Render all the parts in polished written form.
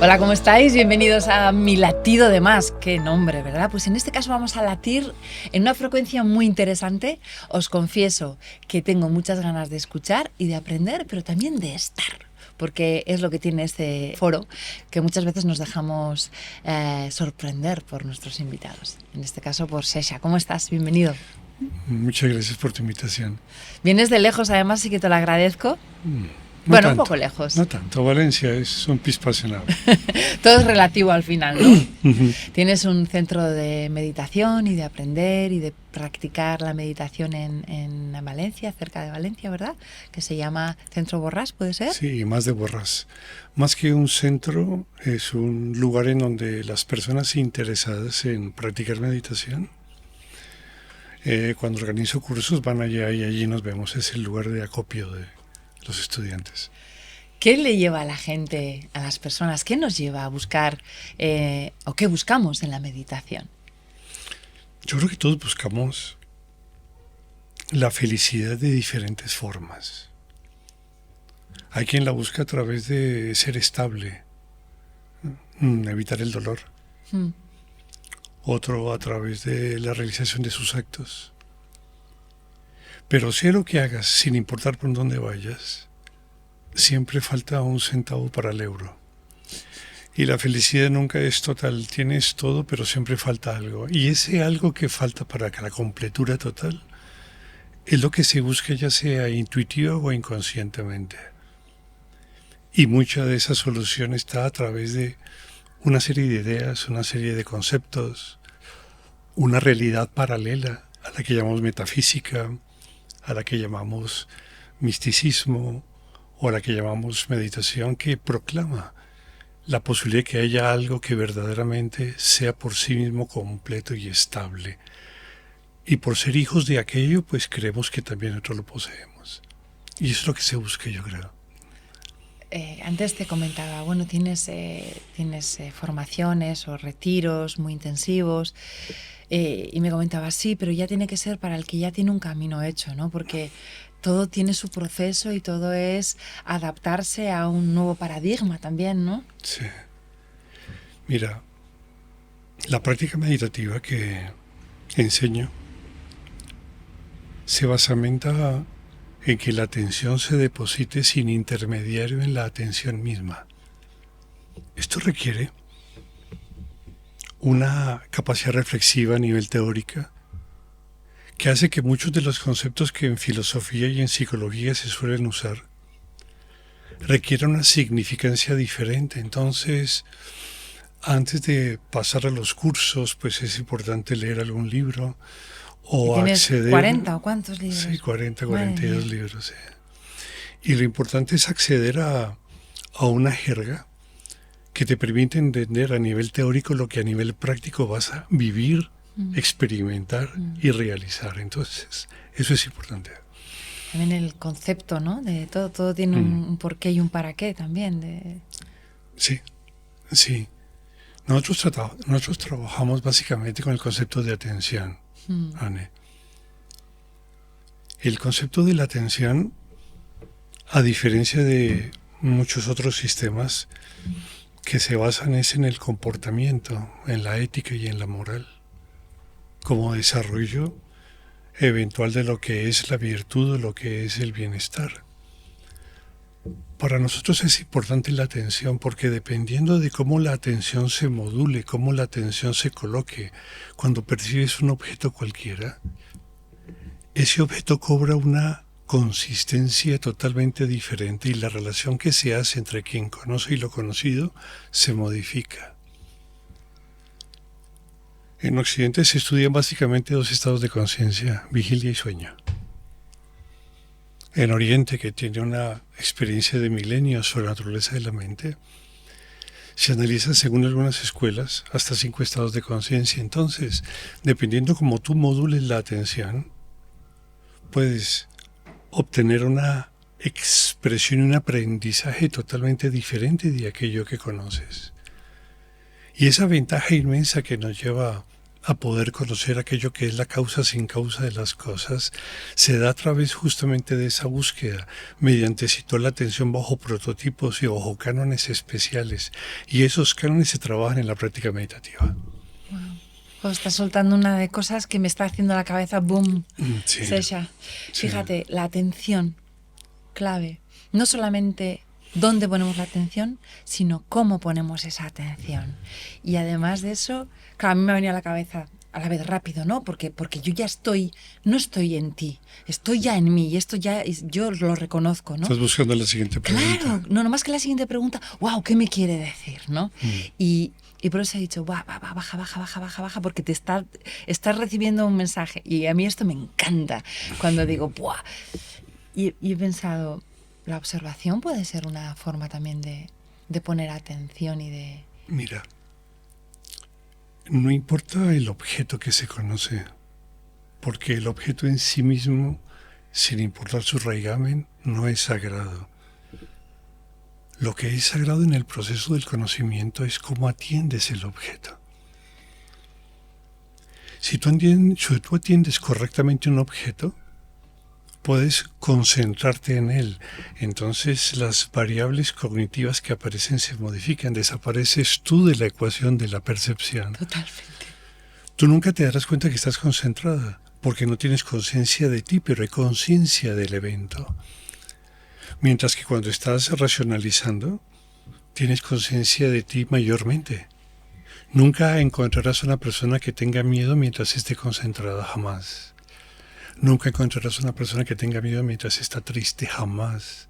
Hola, ¿cómo estáis? Bienvenidos a Mi Latido de Más. Qué nombre, ¿verdad? Pues en este caso vamos a latir en una frecuencia muy interesante. Os confieso que tengo muchas ganas de escuchar y de aprender, pero también de estar, porque es lo que tiene este foro, que muchas veces nos dejamos sorprender por nuestros invitados. En este caso por Sesha. ¿Cómo estás? Bienvenido. Muchas gracias por tu invitación. Vienes de lejos, además, sí que te lo agradezco. No Bueno, tanto, un poco lejos. No tanto. Valencia es un piso apasionable. Todo es relativo al final, ¿no? Tienes un centro de meditación y de aprender y de practicar la meditación en Valencia, cerca de Valencia, ¿verdad? Que se llama Centro Borràs, ¿puede ser? Sí, más de Borràs. Más que un centro, es un lugar en donde las personas interesadas en practicar meditación, cuando organizo cursos, van allá y allí nos vemos. Es el lugar de acopio de los estudiantes. ¿Qué le lleva a la gente, a las personas? ¿Qué nos lleva a buscar o qué buscamos en la meditación? Yo creo que todos buscamos la felicidad de diferentes formas. Hay quien la busca a través de ser estable, evitar el dolor. Otro a través de la realización de sus actos. Pero sea lo que hagas, sin importar por dónde vayas, siempre falta un centavo para el euro. Y la felicidad nunca es total. Tienes todo, pero siempre falta algo. Y ese algo que falta para la completura total es lo que se busca, ya sea intuitiva o inconscientemente. Y mucha de esa solución está a través de una serie de ideas, una serie de conceptos, una realidad paralela a la que llamamos metafísica, a la que llamamos misticismo o a la que llamamos meditación, que proclama la posibilidad de que haya algo que verdaderamente sea por sí mismo completo y estable. Y por ser hijos de aquello, pues creemos que también nosotros lo poseemos. Y eso es lo que se busca, yo creo. Antes te comentaba, bueno, tienes formaciones o retiros muy intensivos y me comentabas, sí, pero ya tiene que ser para el que ya tiene un camino hecho, ¿no? Porque todo tiene su proceso y todo es adaptarse a un nuevo paradigma también, ¿no? Sí. Mira, la práctica meditativa que enseño se basamenta en que la atención se deposite sin intermediario en la atención misma. Esto requiere una capacidad reflexiva a nivel teórica que hace que muchos de los conceptos que en filosofía y en psicología se suelen usar requieran una significancia diferente. Entonces, antes de pasar a los cursos, pues es importante leer algún libro o ¿Tienes acceder... 40 o cuántos libros? Sí, 42 libros. Sí. Y lo importante es acceder a una jerga que te permite entender a nivel teórico lo que a nivel práctico vas a vivir, experimentar y realizar. Entonces, eso es importante. También el concepto, ¿no? De todo tiene un porqué y un para qué también. Sí, sí. Nosotros trabajamos básicamente con el concepto de atención, Anne. El concepto de la atención, a diferencia de muchos otros sistemas que se basan es en el comportamiento, en la ética y en la moral, como desarrollo eventual de lo que es la virtud o lo que es el bienestar. Para nosotros es importante la atención porque dependiendo de cómo la atención se module, cómo la atención se coloque, cuando percibes un objeto cualquiera, ese objeto cobra una consistencia totalmente diferente y la relación que se hace entre quien conoce y lo conocido se modifica. En Occidente se estudian básicamente dos estados de conciencia, vigilia y sueño. En Oriente, que tiene una experiencia de milenios sobre la naturaleza de la mente, se analizan según algunas escuelas hasta 5 estados de conciencia. Entonces, dependiendo cómo tú modules la atención, puedes obtener una expresión y un aprendizaje totalmente diferente de aquello que conoces. Y esa ventaja inmensa que nos lleva a poder conocer aquello que es la causa sin causa de las cosas, se da a través justamente de esa búsqueda, mediante situar la atención bajo prototipos y bajo cánones especiales. Y esos cánones se trabajan en la práctica meditativa. Pues está soltando una de cosas que me está haciendo la cabeza boom, Sí. Sesha. Sí. Fíjate, la atención, clave. No solamente dónde ponemos la atención, sino cómo ponemos esa atención. Y además de eso, claro, a mí me ha venido a la cabeza a la vez rápido, ¿no? Porque yo ya no estoy en ti, estoy ya en mí y esto ya, yo lo reconozco, ¿no? Estás buscando la siguiente pregunta. Claro, no, nomás que la siguiente pregunta, wow, ¿qué me quiere decir, no? Y por eso he dicho, baja, porque estás recibiendo un mensaje. Y a mí esto me encanta cuando digo, ¡buah! Y he pensado, la observación puede ser una forma también de poner atención y de... Mira, no importa el objeto que se conoce, porque el objeto en sí mismo, sin importar su raigamen, no es sagrado. Lo que es sagrado en el proceso del conocimiento es cómo atiendes el objeto. Si tú atiendes correctamente un objeto, puedes concentrarte en él. Entonces las variables cognitivas que aparecen se modifican. Desapareces tú de la ecuación de la percepción. Totalmente. Tú nunca te darás cuenta que estás concentrada, porque no tienes conciencia de ti, pero hay conciencia del evento. Mientras que cuando estás racionalizando, tienes conciencia de ti mayormente. Nunca encontrarás una persona que tenga miedo mientras esté concentrada, jamás. Nunca encontrarás una persona que tenga miedo mientras está triste, jamás.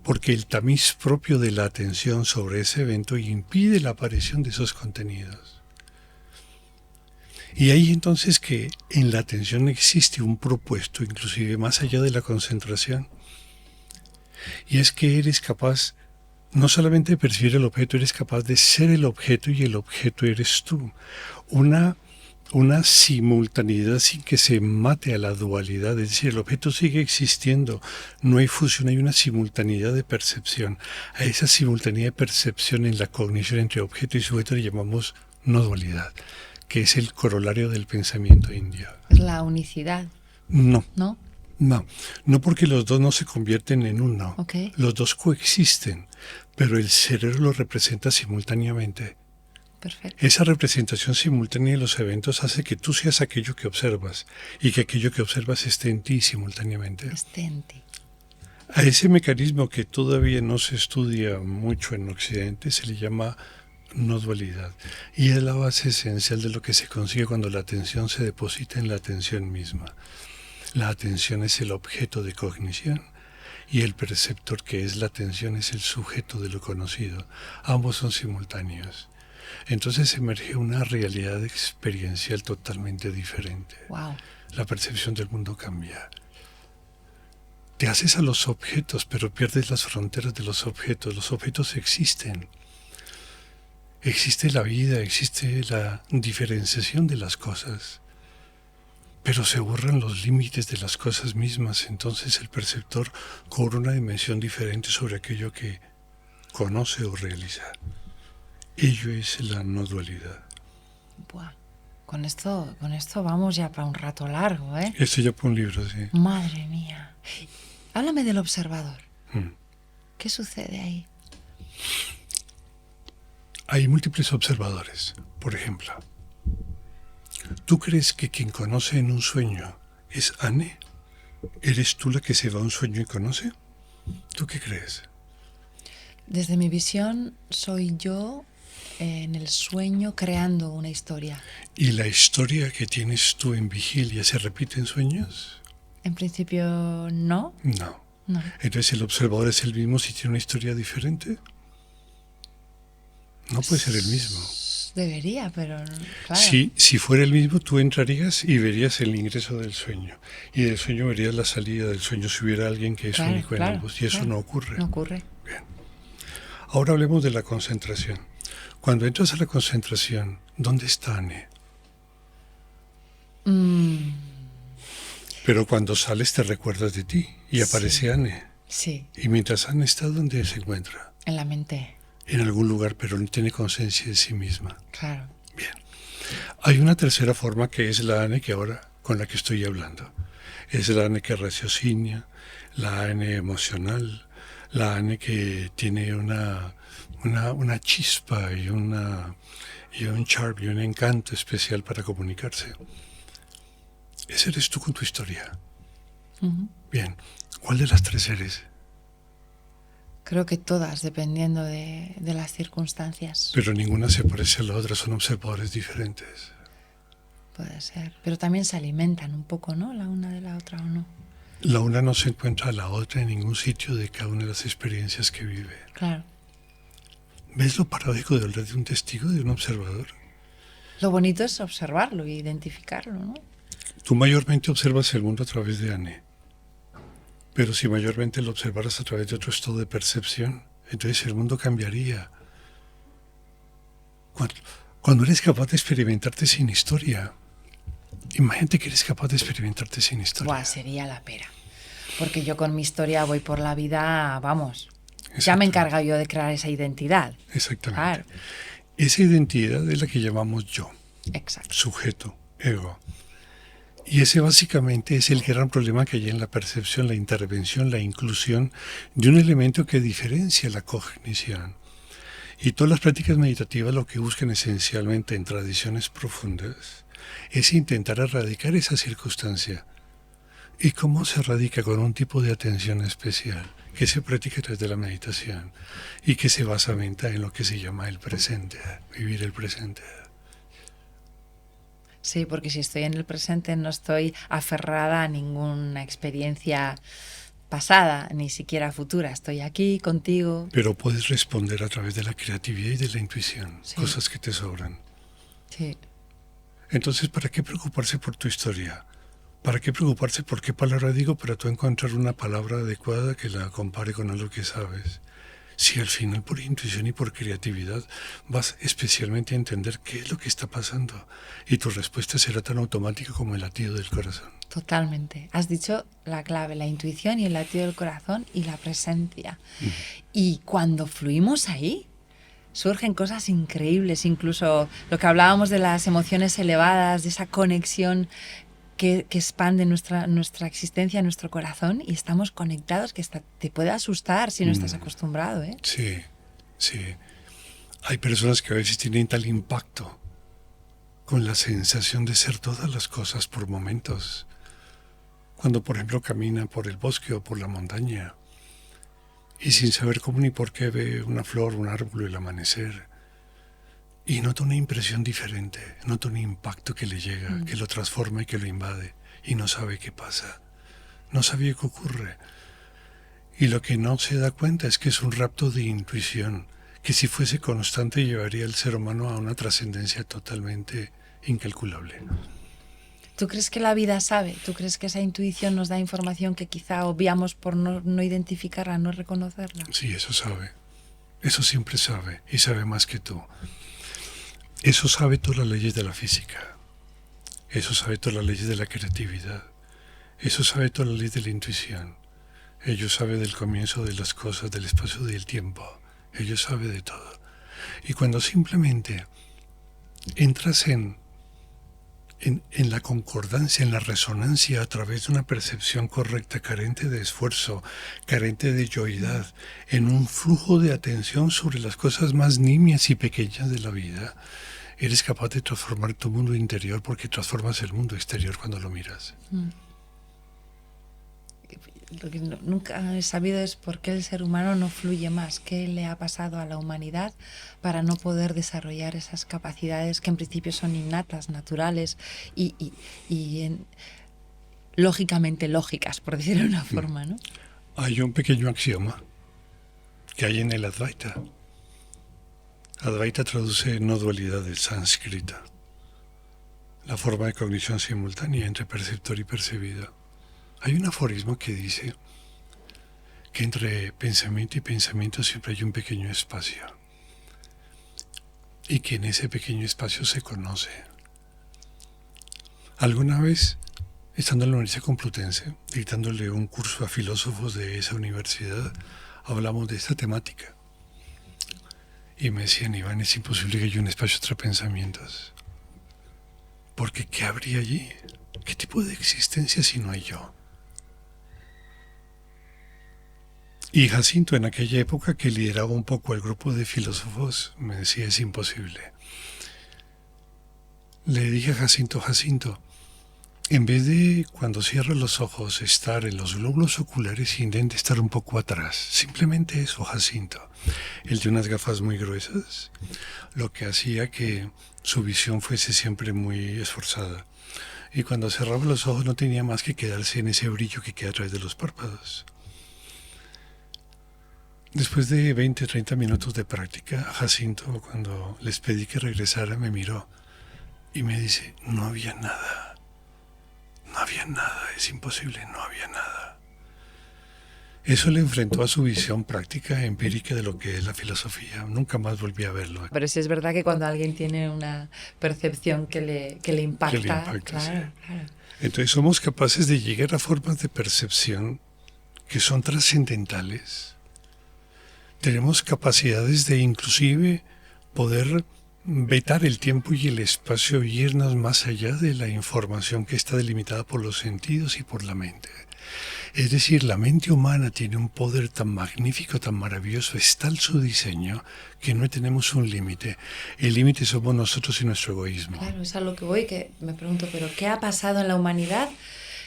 Porque el tamiz propio de la atención sobre ese evento impide la aparición de esos contenidos. Y ahí entonces que en la atención existe un propuesto, inclusive más allá de la concentración. Y es que eres capaz no solamente de percibir el objeto, eres capaz de ser el objeto y el objeto eres tú. Una simultaneidad sin que se mate a la dualidad, es decir, el objeto sigue existiendo, no hay fusión, hay una simultaneidad de percepción. A esa simultaneidad de percepción en la cognición entre objeto y sujeto le llamamos no dualidad, que es el corolario del pensamiento indio. Es la unicidad. No. ¿No? No porque los dos no se convierten en uno. Okay. Los dos coexisten, pero el cerebro lo representa simultáneamente. Perfecto. Esa representación simultánea de los eventos hace que tú seas aquello que observas y que aquello que observas esté en ti simultáneamente. Esté en ti. A ese mecanismo que todavía no se estudia mucho en Occidente se le llama no dualidad, y es la base esencial de lo que se consigue cuando la atención se deposita en la atención misma. La atención es el objeto de cognición y el perceptor, que es la atención, es el sujeto de lo conocido. Ambos son simultáneos. Entonces emerge una realidad experiencial totalmente diferente. Wow. La percepción del mundo cambia. Te haces a los objetos, pero pierdes las fronteras de los objetos. Los objetos existen. Existe la vida, existe la diferenciación de las cosas. Pero se borran los límites de las cosas mismas. Entonces el perceptor cobra una dimensión diferente sobre aquello que conoce o realiza. Ello es la no dualidad. Buah. Con esto vamos ya para un rato largo, ¿eh? Esto ya por un libro, sí. Madre mía. Háblame del observador. ¿Qué sucede ahí? Hay múltiples observadores. Por ejemplo, ¿tú crees que quien conoce en un sueño es Anne? ¿Eres tú la que se va a un sueño y conoce? ¿Tú qué crees? Desde mi visión, soy yo en el sueño creando una historia. ¿Y la historia que tienes tú en vigilia se repite en sueños? En principio, no. No. No. Entonces, ¿el observador es el mismo si tiene una historia diferente? No puede ser el mismo. Debería, pero claro. Si fuera el mismo, tú entrarías y verías el ingreso del sueño. Y del sueño verías la salida del sueño si hubiera alguien que es único en ambos. Y eso no ocurre. No ocurre. Bien. Ahora hablemos de la concentración. Cuando entras a la concentración, ¿dónde está Anne? Pero cuando sales te recuerdas de ti y aparece Anne. Sí. Y mientras Anne está, ¿dónde se encuentra? En la mente. En algún lugar, pero no tiene conciencia de sí misma. Claro. Bien. Hay una tercera forma que es la Anne que ahora con la que estoy hablando. Es la Anne que raciocina, la Anne emocional, la Anne que tiene una chispa y un charm y un encanto especial para comunicarse. Ese eres tú con tu historia. Ujú. Bien, ¿cuál de las tres eres? Creo que todas, dependiendo de las circunstancias. Pero ninguna se parece a la otra, son observadores diferentes. Puede ser. Pero también se alimentan un poco, ¿no? La una de la otra o no. La una no se encuentra a la otra en ningún sitio de cada una de las experiencias que vive. Claro. ¿Ves lo paradójico de hablar de un testigo, de un observador? Lo bonito es observarlo e identificarlo, ¿no? Tú mayormente observas el mundo a través de Anne. Pero si mayormente lo observaras a través de otro estado de percepción, entonces el mundo cambiaría. Cuando eres capaz de experimentarte sin historia, imagínate que eres capaz de experimentarte sin historia. Buah, sería la pera. Porque yo con mi historia voy por la vida, vamos. Ya Exacto. me he encargado yo de crear esa identidad. Exactamente. Claro. Esa identidad es la que llamamos yo, Exacto. sujeto, ego. Y ese básicamente es el gran problema que hay en la percepción, la intervención, la inclusión de un elemento que diferencia la cognición. Y todas las prácticas meditativas lo que buscan esencialmente en tradiciones profundas es intentar erradicar esa circunstancia. ¿Y cómo se erradica? Con un tipo de atención especial que se practica a través de la meditación y que se basamenta en lo que se llama el presente, vivir el presente. Sí, porque si estoy en el presente no estoy aferrada a ninguna experiencia pasada, ni siquiera futura. Estoy aquí contigo. Pero puedes responder a través de la creatividad y de la intuición, Sí. cosas que te sobran. Sí. Entonces, ¿para qué preocuparse por tu historia? ¿Para qué preocuparse por qué palabra digo para tú encontrar una palabra adecuada que la compare con algo que sabes? Si al final por intuición y por creatividad vas especialmente a entender qué es lo que está pasando y tu respuesta será tan automática como el latido del corazón. Totalmente. Has dicho la clave, la intuición y el latido del corazón y la presencia. Y cuando fluimos ahí, surgen cosas increíbles, incluso lo que hablábamos de las emociones elevadas, de esa conexión que expande nuestra existencia, nuestro corazón, y estamos conectados, que te puede asustar si no estás acostumbrado, ¿eh? Sí, sí. Hay personas que a veces tienen tal impacto con la sensación de ser todas las cosas por momentos. Cuando, por ejemplo, camina por el bosque o por la montaña y sin saber cómo ni por qué ve una flor, un árbol, el amanecer y nota una impresión diferente, nota un impacto que le llega, que lo transforma y que lo invade y no sabe qué pasa, no sabe qué ocurre. Y lo que no se da cuenta es que es un rapto de intuición que si fuese constante llevaría al ser humano a una trascendencia totalmente incalculable. ¿Tú crees que la vida sabe? ¿Tú crees que esa intuición nos da información que quizá obviamos por no identificarla, no reconocerla? Sí, eso sabe. Eso siempre sabe y sabe más que tú. Eso sabe todas las leyes de la física. Eso sabe todas las leyes de la creatividad. Eso sabe todas las leyes de la intuición. Ello sabe del comienzo de las cosas, del espacio y del tiempo. Ello sabe de todo. Y cuando simplemente entras en la concordancia, en la resonancia a través de una percepción correcta, carente de esfuerzo, carente de yoidad, en un flujo de atención sobre las cosas más nimias y pequeñas de la vida, eres capaz de transformar tu mundo interior porque transformas el mundo exterior cuando lo miras. Lo que nunca he sabido es por qué el ser humano no fluye más, qué le ha pasado a la humanidad para no poder desarrollar esas capacidades que en principio son innatas, naturales y lógicamente lógicas, por decirlo de una forma, ¿no? Hay un pequeño axioma que hay en el Advaita. Advaita traduce no dualidad del sánscrito, la forma de cognición simultánea entre perceptor y percibido. Hay un aforismo que dice que entre pensamiento y pensamiento siempre hay un pequeño espacio y que en ese pequeño espacio se conoce. Alguna vez, estando en la Universidad Complutense, dictándole un curso a filósofos de esa universidad, hablamos de esta temática. Y me decían, Iván, es imposible que haya un espacio entre pensamientos. Porque ¿qué habría allí? ¿Qué tipo de existencia si no hay yo? Y Jacinto, en aquella época que lideraba un poco el grupo de filósofos, me decía, es imposible. Le dije a Jacinto, Jacinto, en vez de cuando cierras los ojos estar en los glóbulos oculares, intenta estar un poco atrás. Simplemente eso, Jacinto. Él de unas gafas muy gruesas, lo que hacía que su visión fuese siempre muy esforzada. Y cuando cerraba los ojos no tenía más que quedarse en ese brillo que queda a través de los párpados. Después de 20 o 30 minutos de práctica, Jacinto, cuando les pedí que regresara, me miró y me dice, no había nada, no había nada, es imposible, no había nada. Eso le enfrentó a su visión práctica, empírica de lo que es la filosofía. Nunca más volví a verlo. Pero sí es verdad que cuando alguien tiene una percepción que le impacta, Claro, claro. Entonces somos capaces de llegar a formas de percepción que son trascendentales. Tenemos capacidades de inclusive poder vetar el tiempo y el espacio y irnos más allá de la información que está delimitada por los sentidos y por la mente. Es decir, la mente humana tiene un poder tan magnífico, tan maravilloso, es tal su diseño que no tenemos un límite. El límite somos nosotros y nuestro egoísmo. Claro, es a lo que voy, que me pregunto, ¿pero qué ha pasado en la humanidad?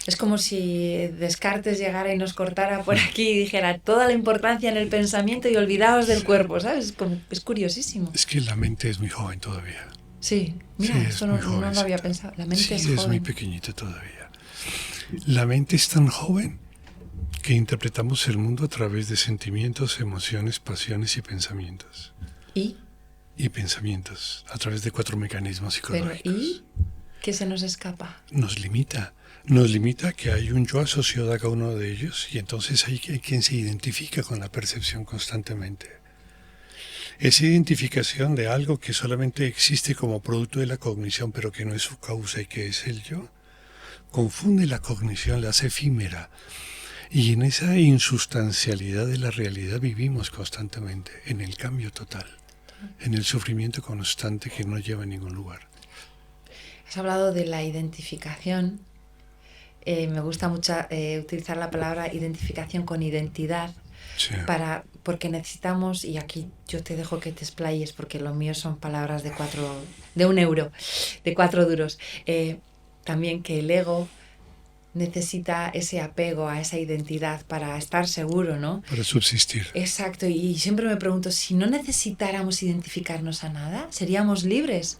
Es como si Descartes llegara y nos cortara por aquí y dijera toda la importancia en el pensamiento y olvidaos del cuerpo, ¿sabes? Es curiosísimo. Es que la mente es muy joven todavía. Sí, mira, Sí, eso no lo había pensado. La mente es joven. Es muy pequeñita todavía. La mente es tan joven que interpretamos el mundo a través de sentimientos, emociones, pasiones y pensamientos. ¿Y? Y pensamientos, a través de 4 mecanismos psicológicos. ¿Pero y? ¿Qué se nos escapa? Nos limita que hay un yo asociado a cada uno de ellos y entonces hay quien se identifica con la percepción constantemente. Esa identificación de algo que solamente existe como producto de la cognición pero que no es su causa y que es el yo, confunde la cognición, la hace efímera. Y en esa insustancialidad de la realidad vivimos constantemente, en el cambio total, en el sufrimiento constante que no lleva a ningún lugar. Has hablado de la identificación. Me gusta mucho utilizar la palabra identificación con identidad, Sí. porque necesitamos, y aquí yo te dejo que te explayes porque lo mío son palabras de 1 euro, de 4 duros. También que el ego necesita ese apego a esa identidad para estar seguro, ¿no? Para subsistir. Exacto, y siempre me pregunto, si no necesitáramos identificarnos a nada, ¿seríamos libres?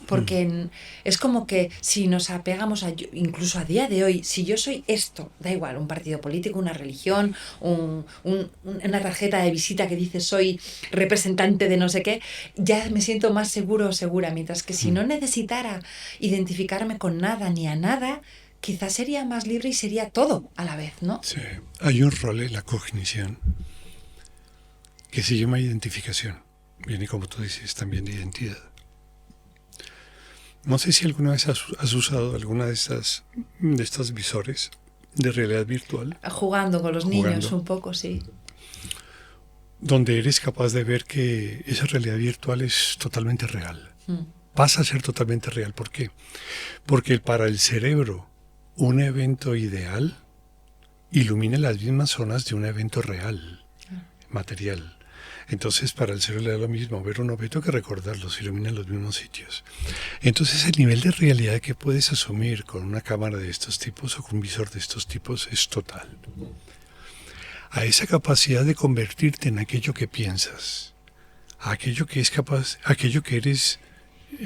Porque es como que si nos apegamos incluso a día de hoy, si yo soy esto, da igual, un partido político, una religión, una tarjeta de visita que dice soy representante de no sé qué, ya me siento más seguro o segura, mientras que si no necesitara identificarme con nada ni a nada, quizás sería más libre y sería todo a la vez, ¿no? Sí. Hay un rol en la cognición que se llama identificación. Viene, como tú dices, también de identidad. No sé si alguna vez has usado alguna de estas visores de realidad virtual. Jugando con los niños un poco, sí. Donde eres capaz de ver que esa realidad virtual es totalmente real. Pasa a ser totalmente real. ¿Por qué? Porque para el cerebro un evento ideal ilumina las mismas zonas de un evento real, material. Entonces, para el cerebro le da lo mismo ver un objeto que recordarlo, se ilumina en los mismos sitios. Entonces, el nivel de realidad que puedes asumir con una cámara de estos tipos o con un visor de estos tipos es total. A esa capacidad de convertirte en aquello que piensas, a aquello que es capaz, aquello que eres,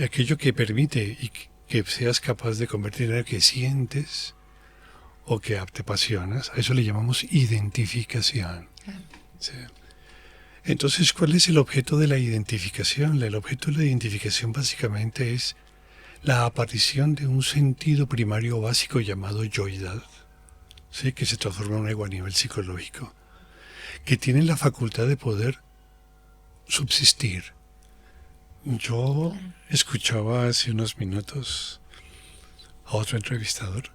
aquello que permite y que seas capaz de convertir en aquello que sientes o que te apasionas, a eso le llamamos identificación. Sí. Entonces, ¿cuál es el objeto de la identificación? El objeto de la identificación básicamente es la aparición de un sentido primario básico llamado yoidad, ¿sí? Que se transforma en un ego a nivel psicológico, que tiene la facultad de poder subsistir. Yo escuchaba hace unos minutos a otro entrevistador,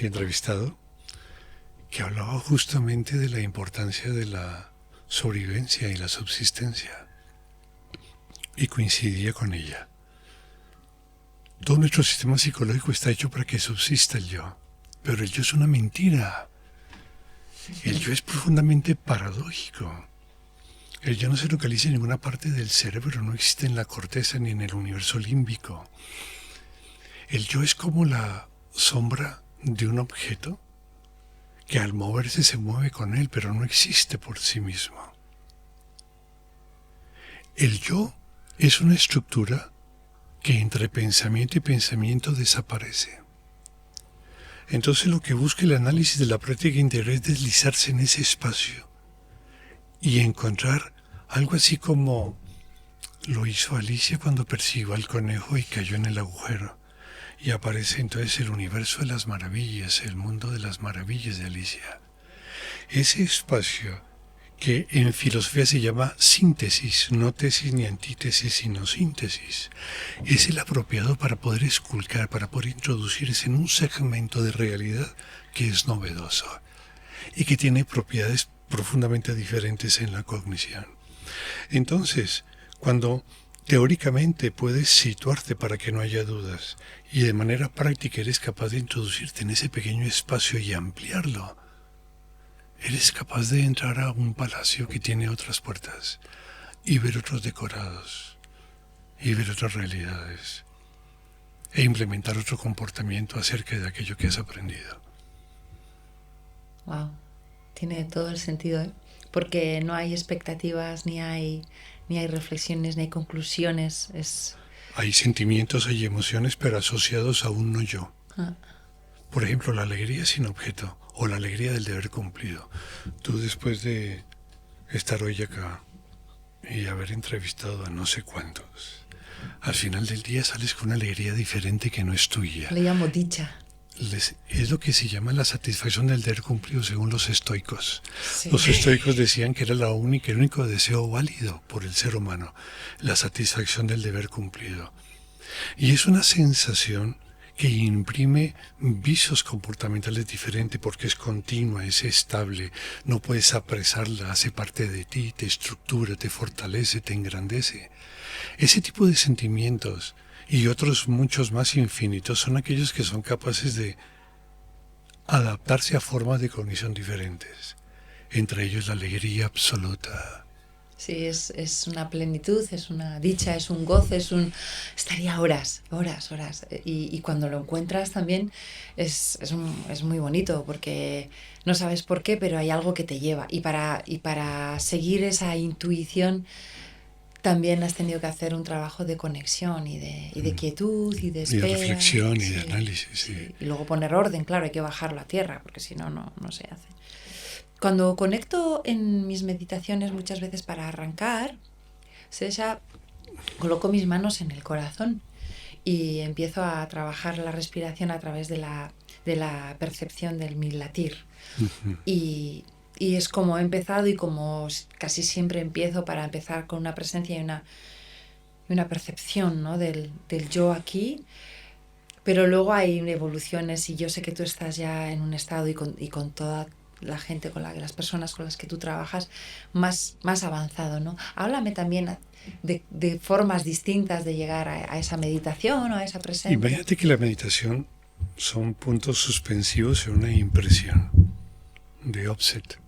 entrevistado, que hablaba justamente de la importancia de la sobrevivencia y la subsistencia, y coincidía con ella. Todo nuestro sistema psicológico está hecho para que subsista el yo. Pero el yo es una mentira. El yo es profundamente paradójico. El yo no se localiza en ninguna parte del cerebro, no existe en la corteza ni en el universo límbico. El yo es como la sombra de un objeto que al moverse se mueve con él, pero no existe por sí mismo. El yo es una estructura que entre pensamiento y pensamiento desaparece. Entonces lo que busca el análisis de la práctica interior es deslizarse en ese espacio y encontrar algo así como lo hizo Alicia cuando persiguió al conejo y cayó en el agujero. Y aparece entonces el universo de las maravillas, el mundo de las maravillas de Alicia. Ese espacio que en filosofía se llama síntesis, no tesis ni antítesis, sino síntesis, es el apropiado para poder esculcar, para poder introducirse en un segmento de realidad que es novedoso y que tiene propiedades profundamente diferentes en la cognición. Entonces, cuando teóricamente puedes situarte para que no haya dudas y de manera práctica eres capaz de introducirte en ese pequeño espacio y ampliarlo, eres capaz de entrar a un palacio que tiene otras puertas y ver otros decorados y ver otras realidades e implementar otro comportamiento acerca de aquello que has aprendido. Wow, tiene todo el sentido, ¿eh? Porque no hay expectativas, ni hay reflexiones, ni hay conclusiones. Hay sentimientos, hay emociones, pero asociados a un no yo. Por ejemplo, la alegría sin objeto o la alegría del deber cumplido. Tú, después de estar hoy acá y haber entrevistado a no sé cuántos, al final del día sales con una alegría diferente que no es tuya. Le llamo dicha. Es lo que se llama la satisfacción del deber cumplido según los estoicos. Sí. Los estoicos decían que era el único deseo válido por el ser humano, la satisfacción del deber cumplido. Y es una sensación que imprime visos comportamentales diferentes porque es continua, es estable, no puedes apresarla, hace parte de ti, te estructura, te fortalece, te engrandece. Ese tipo de sentimientos y otros muchos más infinitos son aquellos que son capaces de adaptarse a formas de cognición diferentes, entre ellos la alegría absoluta. Sí, es una plenitud, es una dicha, es un goce, estaría horas. Y cuando lo encuentras también es muy bonito porque no sabes por qué, pero hay algo que te lleva. Y para seguir esa intuición también has tenido que hacer un trabajo de conexión y de quietud y de espera. Y de reflexión y de análisis. Sí. Y luego poner orden, claro, hay que bajarlo a tierra porque si no, no se hace. Cuando conecto en mis meditaciones muchas veces para arrancar, ya coloco mis manos en el corazón y empiezo a trabajar la respiración a través de la percepción del mi latir. Uh-huh. Y es como he empezado y como casi siempre empiezo para empezar con una presencia y una percepción, ¿no? del yo aquí. Pero luego hay evoluciones y yo sé que tú estás ya en un estado y con toda la gente las personas con las que tú trabajas más avanzado, ¿no? Háblame también de formas distintas de llegar a esa meditación o a esa presencia. Imagínate que la meditación son puntos suspensivos en una impresión de offset.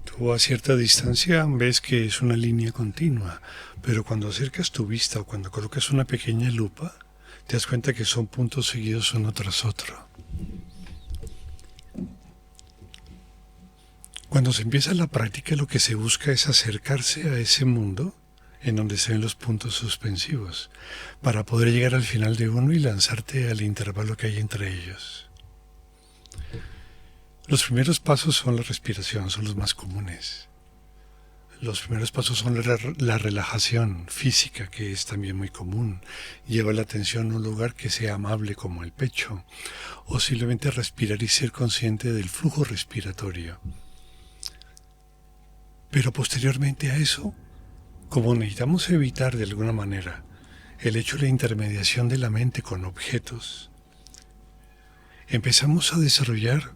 Tú a cierta distancia ves que es una línea continua, pero cuando acercas tu vista o cuando colocas una pequeña lupa, te das cuenta que son puntos seguidos uno tras otro. Cuando se empieza la práctica, lo que se busca es acercarse a ese mundo en donde se ven los puntos suspensivos, para poder llegar al final de uno y lanzarte al intervalo que hay entre ellos. Los primeros pasos son la respiración, son los más comunes. Los primeros pasos son la relajación física, que es también muy común. Lleva la atención a un lugar que sea amable como el pecho, o simplemente respirar y ser consciente del flujo respiratorio. Pero posteriormente a eso, como necesitamos evitar de alguna manera el hecho de la intermediación de la mente con objetos, empezamos a desarrollar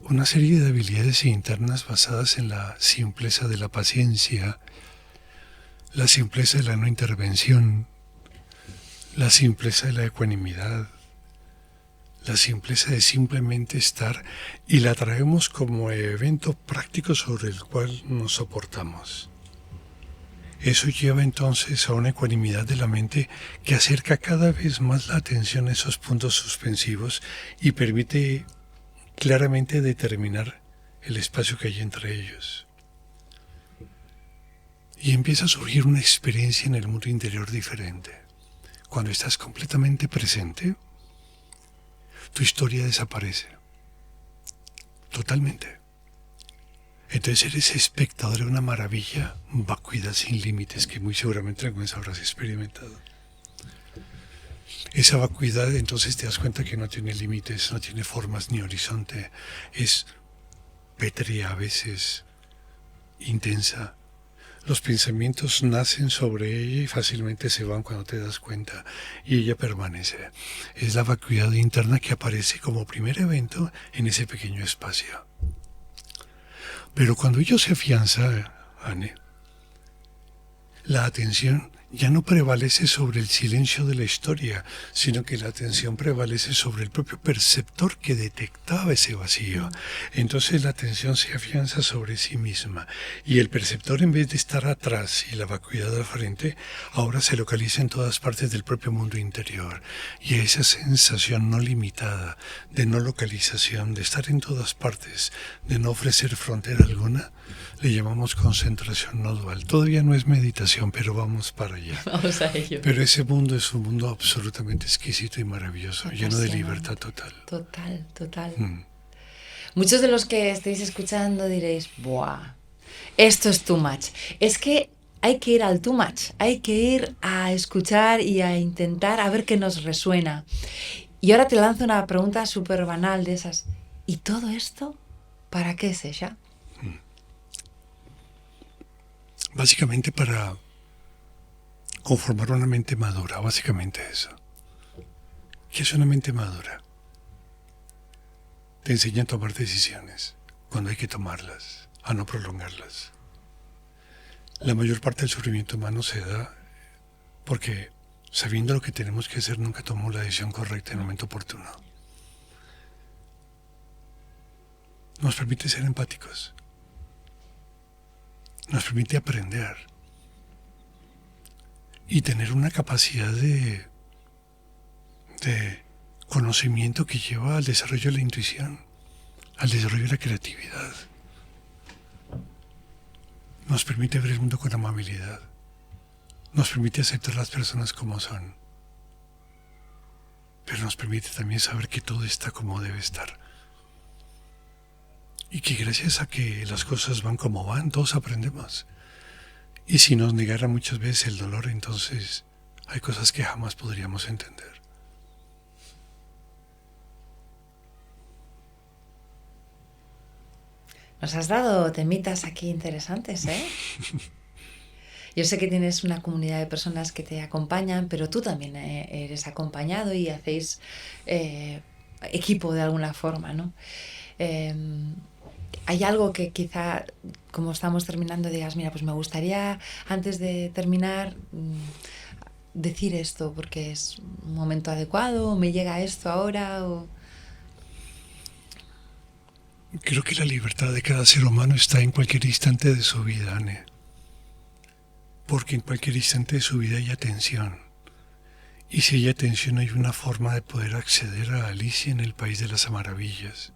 una serie de habilidades internas basadas en la simpleza de la paciencia, la simpleza de la no intervención, la simpleza de la ecuanimidad, la simpleza de simplemente estar, y la traemos como evento práctico sobre el cual nos soportamos. Eso lleva entonces a una ecuanimidad de la mente que acerca cada vez más la atención a esos puntos suspensivos y permite claramente determinar el espacio que hay entre ellos. Y empieza a surgir una experiencia en el mundo interior diferente. Cuando estás completamente presente, tu historia desaparece. Totalmente. Entonces eres espectador de una maravilla, vacuidad sin límites, que muy seguramente alguna vez habrás experimentado. Esa vacuidad, entonces te das cuenta que no tiene límites, no tiene formas ni horizonte. Es pétrea a veces, intensa. Los pensamientos nacen sobre ella y fácilmente se van cuando te das cuenta, y ella permanece. Es la vacuidad interna que aparece como primer evento en ese pequeño espacio. Pero cuando ello se afianza, Anne, la atención ya no prevalece sobre el silencio de la historia, sino que la atención prevalece sobre el propio perceptor que detectaba ese vacío. Entonces la atención se afianza sobre sí misma y el perceptor, en vez de estar atrás y la vacuidad al frente, ahora se localiza en todas partes del propio mundo interior. Y esa sensación no limitada de no localización, de estar en todas partes, de no ofrecer frontera alguna, le llamamos concentración no dual. Todavía no es meditación, pero vamos para allá. Vamos a ello. Pero ese mundo es un mundo absolutamente exquisito y maravilloso, lleno de libertad total. Total, total. Muchos de los que estéis escuchando diréis, ¡buah! Esto es too much. Es que hay que ir al too much, hay que ir a escuchar y a intentar a ver qué nos resuena. Y ahora te lanzo una pregunta súper banal de esas. ¿Y todo esto para qué es ella? Básicamente para conformar una mente madura, básicamente eso. ¿Qué es una mente madura? Te enseña a tomar decisiones cuando hay que tomarlas, a no prolongarlas. La mayor parte del sufrimiento humano se da porque, sabiendo lo que tenemos que hacer, nunca tomamos la decisión correcta en el momento oportuno. Nos permite ser empáticos. Nos permite aprender y tener una capacidad de conocimiento que lleva al desarrollo de la intuición, al desarrollo de la creatividad. Nos permite ver el mundo con amabilidad. Nos permite aceptar las personas como son. Pero nos permite también saber que todo está como debe estar. Y que gracias a que las cosas van como van, todos aprendemos. Y si nos negara muchas veces el dolor, entonces hay cosas que jamás podríamos entender. Nos has dado temitas aquí interesantes, ¿eh? Yo sé que tienes una comunidad de personas que te acompañan, pero tú también eres acompañado y hacéis equipo de alguna forma, ¿no? Hay algo que quizá, como estamos terminando, digas, mira, pues me gustaría, antes de terminar, decir esto, porque es un momento adecuado, o me llega esto ahora, o... Creo que la libertad de cada ser humano está en cualquier instante de su vida, Anne. Porque en cualquier instante de su vida hay atención. Y si hay atención, hay una forma de poder acceder a Alicia en el País de las Maravillas.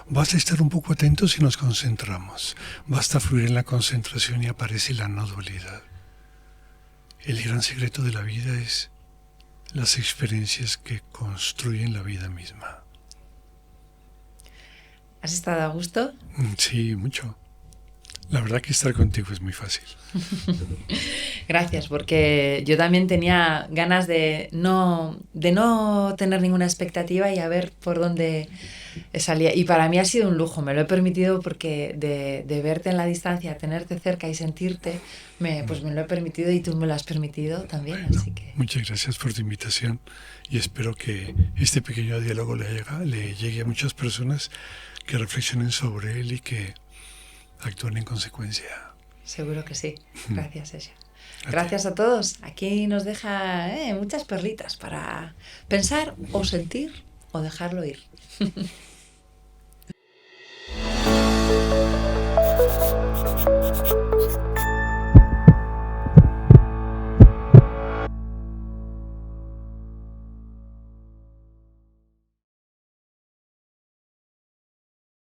Basta estar un poco atentos y nos concentramos. Basta fluir en la concentración y aparece la no dualidad. El gran secreto de la vida es las experiencias que construyen la vida misma. ¿Has estado a gusto? Sí, mucho. La verdad que estar contigo es muy fácil. Gracias, porque yo también tenía ganas de no tener ninguna expectativa y a ver por dónde salía. Y para mí ha sido un lujo, me lo he permitido porque de verte en la distancia, tenerte cerca y sentirte, pues me lo he permitido y tú me lo has permitido también. Bueno, así que... muchas gracias por tu invitación y espero que este pequeño diálogo le llegue a muchas personas que reflexionen sobre él y que actúen en consecuencia. Seguro que sí. Gracias, ella. Gracias a todos. Aquí nos deja muchas perlitas para pensar o sentir o dejarlo ir.